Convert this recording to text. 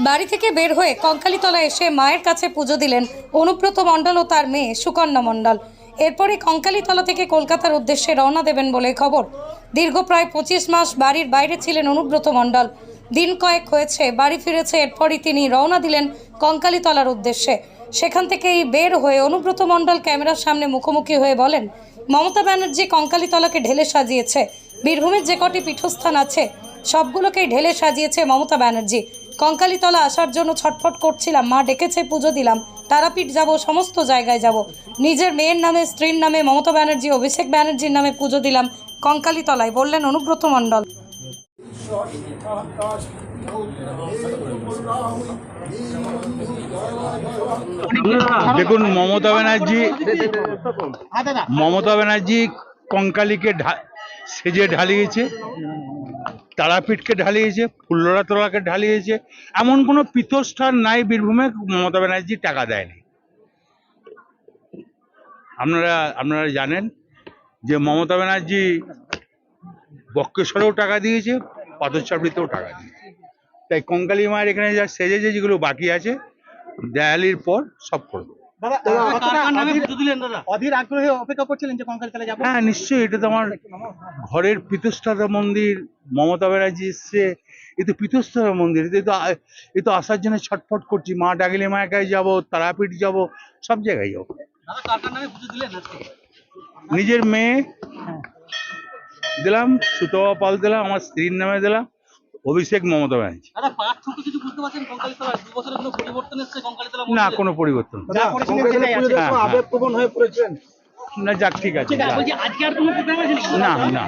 বাড়ি থেকে বের হয়ে কঙ্কালীতলা এসে মায়ের কাছে পুজো দিলেন অনুব্রত মণ্ডল ও তার মেয়ে সুকন্যা মণ্ডল। এরপরে কঙ্কালীতলা থেকে কলকাতার উদ্দেশ্যে রওনা দেবেন বলে খবর। দীর্ঘ প্রায় 25 মাস বাড়ির বাইরে ছিলেন অনুব্রত মণ্ডল। দিন কয়েক হয়েছে বাড়ি ফিরেছে, এরপরই তিনি রওনা দিলেন কঙ্কালীতলার উদ্দেশ্যে। সেখান থেকেই বের হয়ে অনুব্রত মণ্ডল ক্যামেরার সামনে মুখোমুখি হয়ে বলেন, মমতা ব্যানার্জি কঙ্কালীতলাকে ঢেলে সাজিয়েছে। বীরভূমের যে কটি পীঠস্থান আছে সবগুলোকেই ঢেলে সাজিয়েছে মমতা ব্যানার্জি। কঙ্কালীতলা আসার জন্য ছটফট করছিলাম, মা ডেকেছে, পুজো দিলাম, তারাপীঠ যাব, সমস্ত জায়গায় যাব। নিজের মেয়ের নামে, স্ত্রীর নামে, মমতা ব্যানার্জি, অভিষেক ব্যানার্জির নামে পুজো দিলাম কঙ্কালীতলায়, বললেন অনুব্রত মণ্ডল। দেখুন, মমতা ব্যানার্জি কঙ্কালীকে সেজে ঢালিয়েছে, তারাপীঠকে ঢালিয়েছে, ফুল্লরাতলাকে ঢালিয়েছে। এমন কোনো পীঠস্থান নাই বীরভূমে মমতা ব্যানার্জি টাকা দেয়নি। আপনারা জানেন যে মমতা ব্যানার্জি বক্রেশ্বরেও টাকা দিয়েছে, পাথরচাপড়িতেও টাকা দিয়েছে। তাই কঙ্কালী মায়ের এখানে যা সেজেছে, যেগুলো বাকি আছে দেয়ালির পর সব করবো। হ্যাঁ, নিশ্চয়ই। এটা তো আমার ঘরের পীঠস্থাতা মন্দির। মমতা ব্যানার্জি এসছে, এ তো পীঠস্থাতা মন্দির। এ তো আসার জন্য ছটফট করছি। মা ডাকলে মায়ের কাছে যাবো, তারাপীঠ যাবো, সব জায়গায় যাবো। নিজের মেয়ে দিলাম, সুতপা পাল দিলাম, আমার স্ত্রীর নামে দিলাম, অভিষেক মমতা ব্যানার্জি। না, কোনো পরিবর্তন না। যাক, ঠিক আছে। না না।